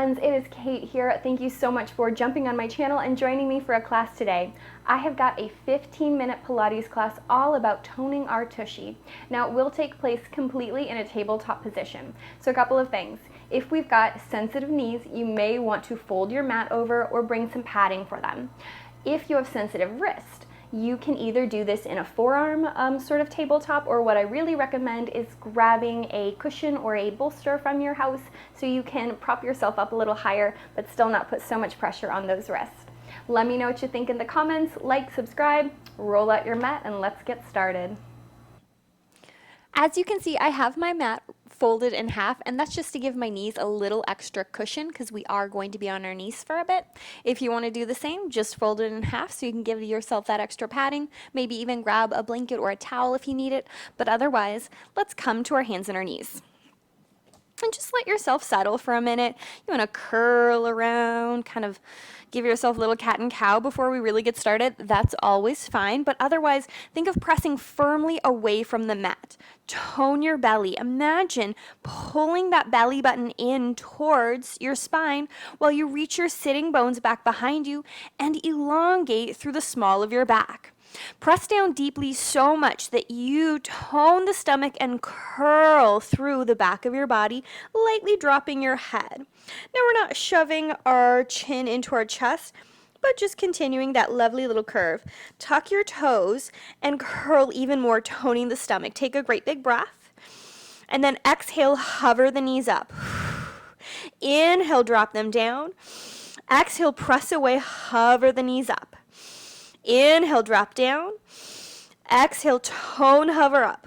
friends, it is Kate here. Thank you so much for jumping on my channel and joining me for a class today. I have got a 15-minute Pilates class all about toning our tushy. Now it will take place completely in a tabletop position. So a couple of things. If we've got sensitive knees, you may want to fold your mat over or bring some padding for them. If you have sensitive wrist, you can either do this in a forearm sort of tabletop, or what I really recommend is grabbing a cushion or a bolster from your house so you can prop yourself up a little higher but still not put so much pressure on those wrists. Let me know what you think in the comments, like, subscribe, roll out your mat, and let's get started. As you can see, I have my mat folded in half, and that's just to give my knees a little extra cushion because we are going to be on our knees for a bit. If you want to do the same, just fold it in half so you can give yourself that extra padding. Maybe even grab a blanket or a towel if you need it, but otherwise, let's come to our hands and our knees. And just let yourself settle for a minute. You want to curl around, kind of give yourself a little cat and cow before we really get started. That's always fine, but otherwise, think of pressing firmly away from the mat. Tone your belly. Imagine pulling that belly button in towards your spine while you reach your sitting bones back behind you and elongate through the small of your back. Press down deeply so much that you tone the stomach and curl through the back of your body, lightly dropping your head. Now we're not shoving our chin into our chest, but just continuing that lovely little curve. Tuck your toes and curl even more, toning the stomach. Take a great big breath, and then exhale, hover the knees up. Inhale, drop them down. Exhale, press away, hover the knees up. Inhale, drop down. Exhale, tone, hover up.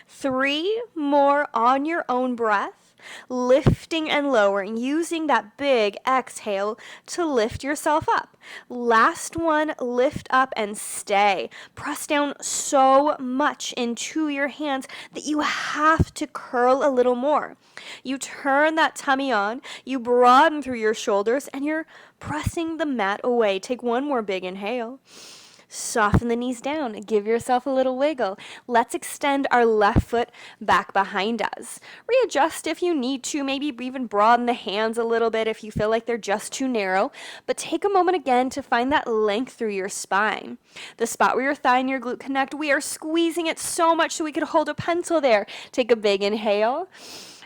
3 more on your own breath, lifting and lowering, using that big exhale to lift yourself up. Last one, lift up and stay. Press down so much into your hands that you have to curl a little more. You turn that tummy on, you broaden through your shoulders, and you're pressing the mat away. Take one more big inhale. Soften the knees down. Give yourself a little wiggle. Let's extend our left foot back behind us. Readjust if you need to. Maybe even broaden the hands a little bit if you feel like they're just too narrow. But take a moment again to find that length through your spine. The spot where your thigh and your glute connect, we are squeezing it so much so we could hold a pencil there. Take a big inhale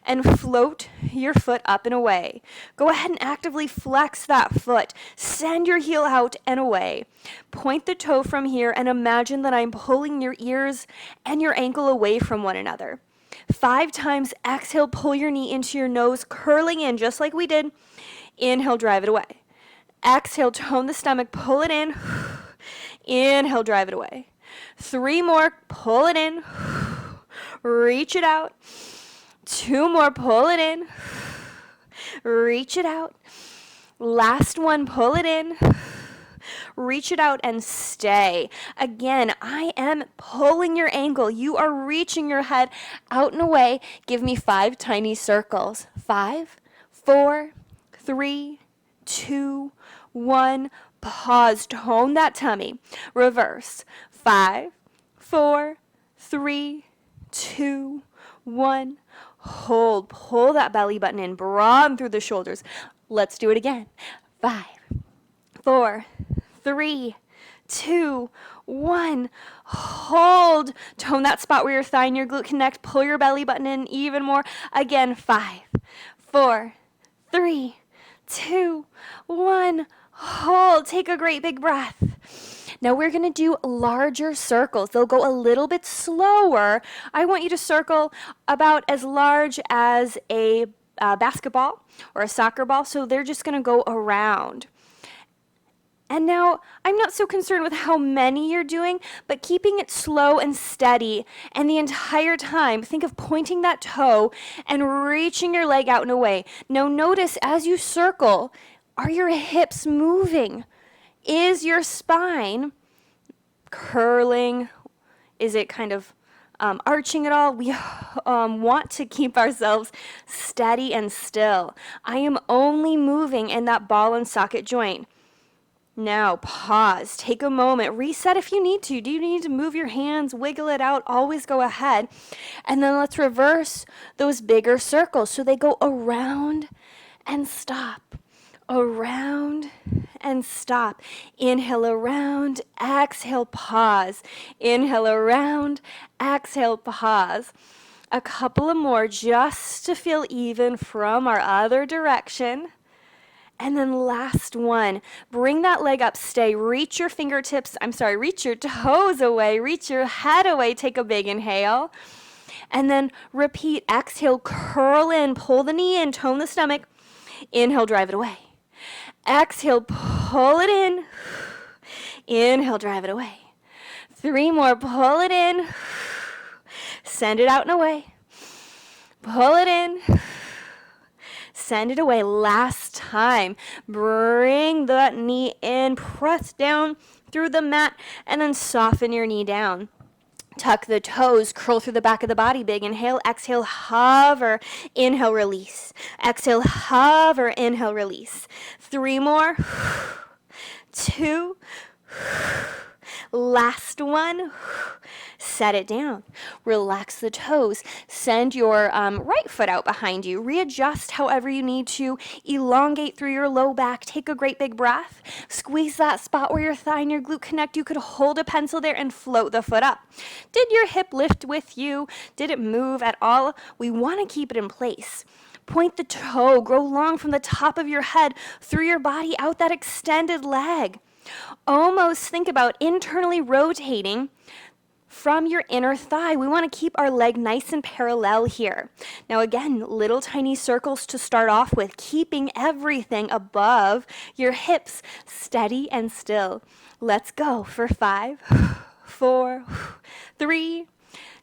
and float your foot up and away. Go ahead and actively flex that foot. Send your heel out and away. Point the toe from here and imagine that I'm pulling your ears and your ankle away from one another. 5 times, exhale, pull your knee into your nose, curling in just like we did. Inhale, drive it away. Exhale, tone the stomach, pull it in. Inhale, drive it away. 3 more, pull it in. Reach it out. 2 more, pull it in. Reach it out. Last one, pull it in. Reach it out and stay. Again, I am pulling your ankle. You are reaching your head out and away. Give me 5 tiny circles. 5, 4, 3, 2, 1. Pause. Tone that tummy. Reverse. 5, 4, 3, 2, 1. Hold. Pull that belly button in. Broaden through the shoulders. Let's do it again. 5, 4, 3, 2, 1. Hold. Tone that spot where your thigh and your glute connect. Pull your belly button in even more. Again, 5, 4, 3, 2, 1. Hold. Take a great big breath. Now we're going to do larger circles. They'll go a little bit slower. I want you to circle about as large as a basketball or a soccer ball. So they're just going to go around. And now I'm not so concerned with how many you're doing, but keeping it slow and steady. And the entire time, think of pointing that toe and reaching your leg out and away. Now notice as you circle, are your hips moving? Is your spine curling? Is it kind of arching at all? We want to keep ourselves steady and still. I am only moving in that ball and socket joint. Now pause, take a moment, reset if you need to. Do you need to move your hands, wiggle it out? Always go ahead. And then let's reverse those bigger circles so they go around and stop. Around and stop. Inhale around, exhale, pause. Inhale around, exhale, pause. A couple of more just to feel even from our other direction. And then last one, bring that leg up, stay, reach your toes away, reach your head away, take a big inhale. And then repeat, exhale, curl in, pull the knee in, tone the stomach. Inhale, drive it away. Exhale, pull it in. Inhale, drive it away. 3 more, pull it in. Send it out and away. Pull it in. Send it away. Last time. Bring that knee in. Press down through the mat and then soften your knee down. Tuck the toes, curl through the back of the body. Big inhale, exhale, hover, inhale, release. Exhale, hover, inhale, release. 3 more. 2. Last one. Set it down. Relax the toes. Send your right foot out behind you. Readjust however you need to. Elongate through your low back. Take a great big breath. Squeeze that spot where your thigh and your glute connect. You could hold a pencil there and float the foot up. Did your hip lift with you? Did it move at all? We want to keep it in place. Point the toe. Grow long from the top of your head through your body out that extended leg. Almost think about internally rotating from your inner thigh. We want to keep our leg nice and parallel here. Now again, little tiny circles to start off with, keeping everything above your hips steady and still. Let's go for 5, 4, 3,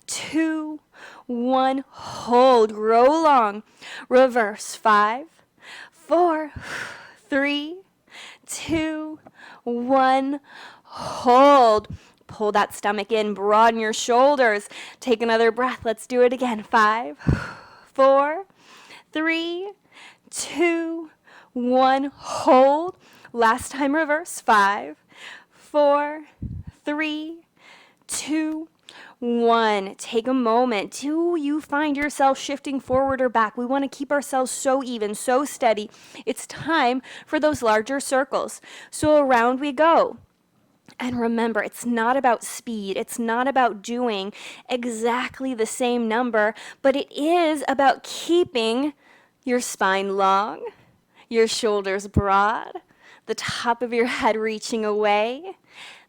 2, 1. Hold, grow long. Reverse. 5, 4, 3, 2, 1. Hold. Pull that stomach in, broaden your shoulders. Take another breath. Let's do it again. 5, 4, 3, 2, 1. Hold. Last time, reverse. 5, 4, 3, 2, 1. Take a moment. Do you find yourself shifting forward or back? We want to keep ourselves so even, so steady. It's time for those larger circles. So around we go. And remember, it's not about speed. It's not about doing exactly the same number, but it is about keeping your spine long, your shoulders broad, the top of your head reaching away,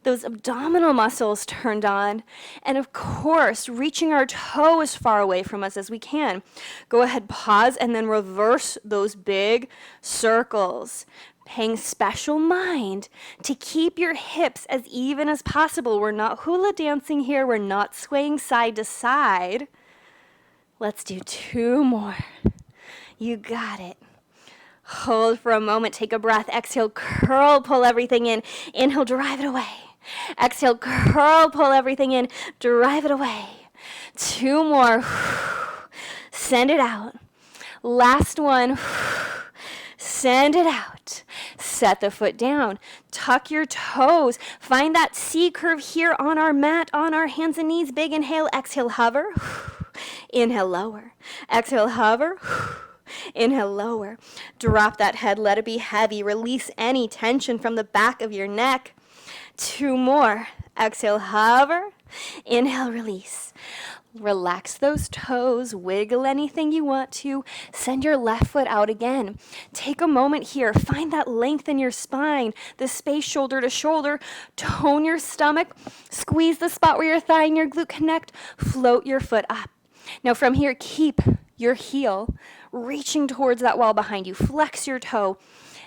those abdominal muscles turned on, and of course, reaching our toe as far away from us as we can. Go ahead, pause, and then reverse those big circles. Paying special mind to keep your hips as even as possible. We're not hula dancing here. We're not swaying side to side. Let's do 2 more. You got it. Hold for a moment. Take a breath. Exhale, curl, pull everything in. Inhale, drive it away. Exhale, curl, pull everything in. Drive it away. 2 more. Send it out. Last one. Send it out. Set the foot down. Tuck your toes. Find that C curve here on our mat, on our hands and knees. Big inhale. Exhale, hover. Inhale, lower. Exhale, hover. Inhale, lower. Drop that head. Let it be heavy. Release any tension from the back of your neck. 2 more. Exhale, hover. Inhale, release. Relax those toes, wiggle anything you want to. Send your left foot out again. Take a moment here. Find that length in your spine, the space shoulder to shoulder. Tone your stomach. Squeeze the spot where your thigh and your glute connect. Float your foot up. Now from here, keep your heel reaching towards that wall behind you. Flex your toe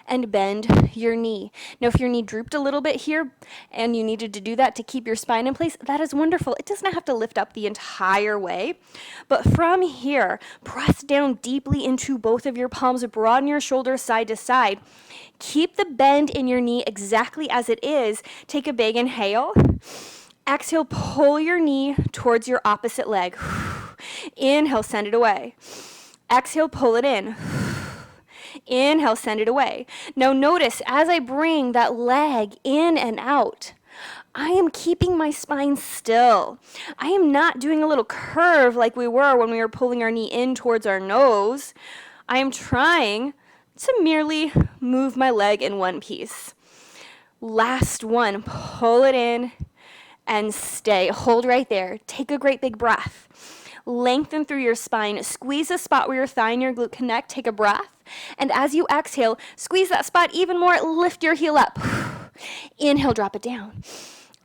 and bend your knee. Now, if your knee drooped a little bit here and you needed to do that to keep your spine in place, that is wonderful. It doesn't have to lift up the entire way, but from here, press down deeply into both of your palms, broaden your shoulders side to side. Keep the bend in your knee exactly as it is. Take a big inhale. Exhale, pull your knee towards your opposite leg. Inhale, send it away. Exhale, pull it in. Inhale, send it away. Now notice as I bring that leg in and out, I am keeping my spine still. I am not doing a little curve like we were when we were pulling our knee in towards our nose. I am trying to merely move my leg in one piece. Last one, pull it in and stay. Hold right there. Take a great big breath. Lengthen through your spine. Squeeze the spot where your thigh and your glute connect. Take a breath. And as you exhale, squeeze that spot even more. Lift your heel up. Inhale, drop it down.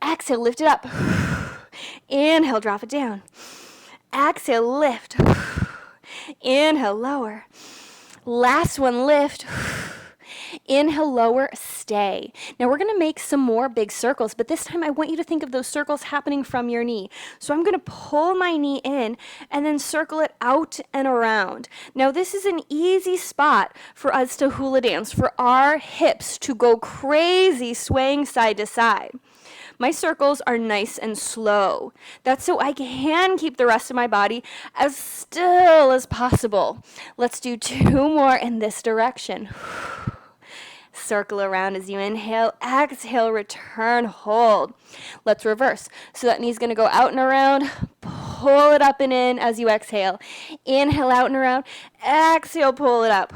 Exhale, lift it up. Inhale, drop it down. Exhale, lift. Inhale, lower. Last one, lift. Inhale, lower, stay. Now we're going to make some more big circles, but this time I want you to think of those circles happening from your knee. So I'm going to pull my knee in and then circle it out and around. Now this is an easy spot for us to hula dance, for our hips to go crazy swaying side to side. My circles are nice and slow. That's so I can keep the rest of my body as still as possible. Let's do 2 more in this direction. Circle around as you inhale, exhale, return, hold. Let's reverse. So that knee's going to go out and around. Pull it up and in as you exhale. Inhale out and around. Exhale, pull it up.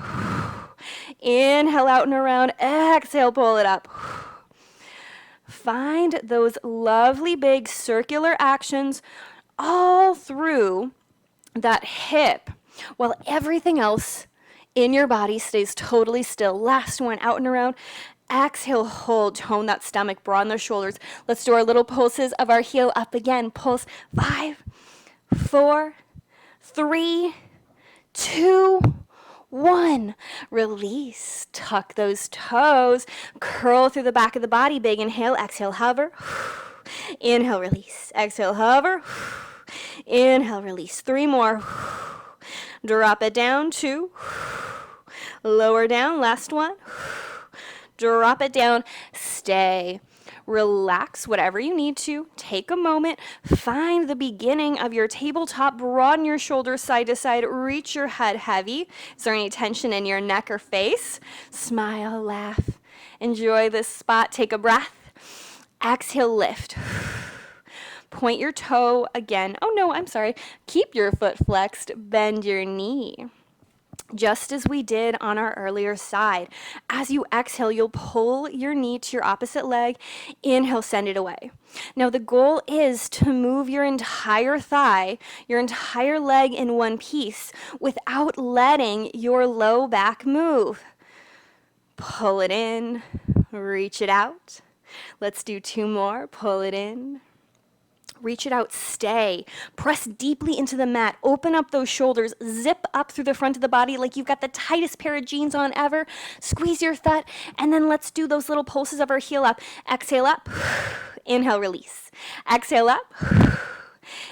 Inhale out and around. Exhale, pull it up. Find those lovely big circular actions all through that hip while everything else in your body stays totally still. Last one, out and around. Exhale, hold, tone that stomach, broaden those shoulders. Let's do our little pulses of our heel up again. Pulse, 5, 4, 3, 2, 1. Release, tuck those toes, curl through the back of the body. Big inhale, exhale, hover. Inhale, release. Exhale, hover. Inhale, release. 3 more. Drop it down, 2. Lower down, last one. Drop it down, stay. Relax whatever you need to. Take a moment. Find the beginning of your tabletop. Broaden your shoulders side to side. Reach your head heavy. Is there any tension in your neck or face? Smile, laugh. Enjoy this spot. Take a breath. Exhale, lift. Point your toe again. Oh no, I'm sorry. Keep your foot flexed. Bend your knee. Just as we did on our earlier side. As you exhale, you'll pull your knee to your opposite leg. Inhale, send it away. Now the goal is to move your entire thigh, your entire leg in one piece without letting your low back move. Pull it in, reach it out. Let's do 2 more. Pull it in. Reach it out, stay. Press deeply into the mat. Open up those shoulders. Zip up through the front of the body like you've got the tightest pair of jeans on ever. Squeeze your thigh, and then let's do those little pulses of our heel up. Exhale up. Inhale, release. Exhale up.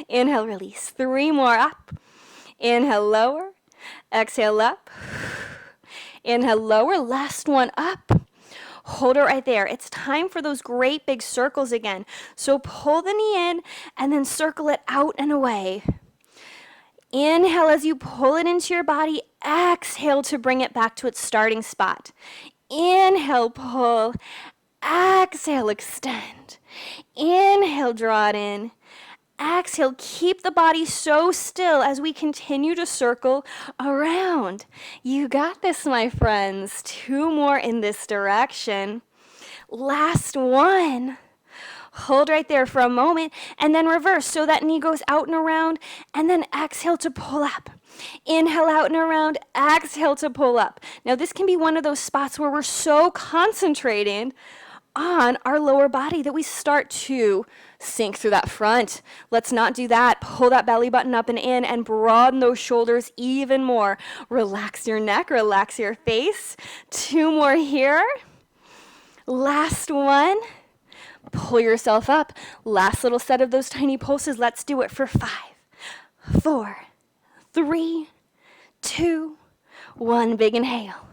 Inhale, release. 3 more up. Inhale, lower. Exhale up. Inhale, lower. Last one up. Hold it right there. It's time for those great big circles again. So pull the knee in and then circle it out and away. Inhale as you pull it into your body. Exhale to bring it back to its starting spot. Inhale, pull. Exhale, extend. Inhale, draw it in. Exhale, keep the body so still as we continue to circle around. You got this, my friends. 2 more in this direction. Last one. Hold right there for a moment and then reverse so that knee goes out and around, and then exhale to pull up. Inhale out and around, exhale to pull up. Now this can be one of those spots where we're so concentrated on our lower body that we start to sink through that front. Let's not do that. Pull that belly button up and in and broaden those shoulders even more. Relax your neck, relax your face. 2 more here. Last one. Pull yourself up. Last little set of those tiny pulses. Let's do it for 5, 4, 3, 2, 1. Big inhale.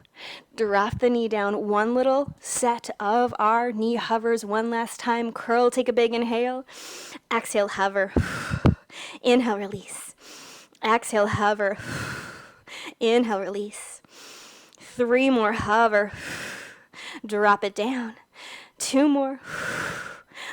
Drop the knee down. 1 little set of our knee hovers. 1 last time. Curl, take a big inhale. Exhale, hover. Inhale, release. Exhale, hover. Inhale, release. 3 more, hover. Drop it down. 2 more.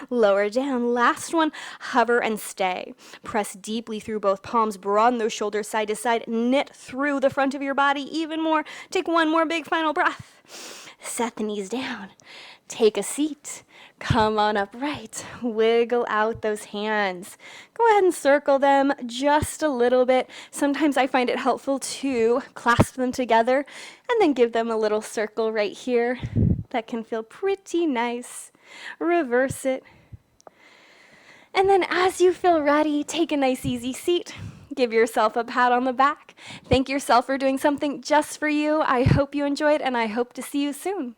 Lower down. Last one, hover and stay. Press deeply through both palms, broaden those shoulders side to side, knit through the front of your body even more. Take one more big final breath. Set the knees down. Take a seat. Come on upright. Wiggle out those hands. Go ahead and circle them just a little bit. Sometimes I find it helpful to clasp them together and then give them a little circle right here. That can feel pretty nice. Reverse it. And then as you feel ready, take a nice easy seat. Give yourself a pat on the back. Thank yourself for doing something just for you. I hope you enjoyed, and I hope to see you soon.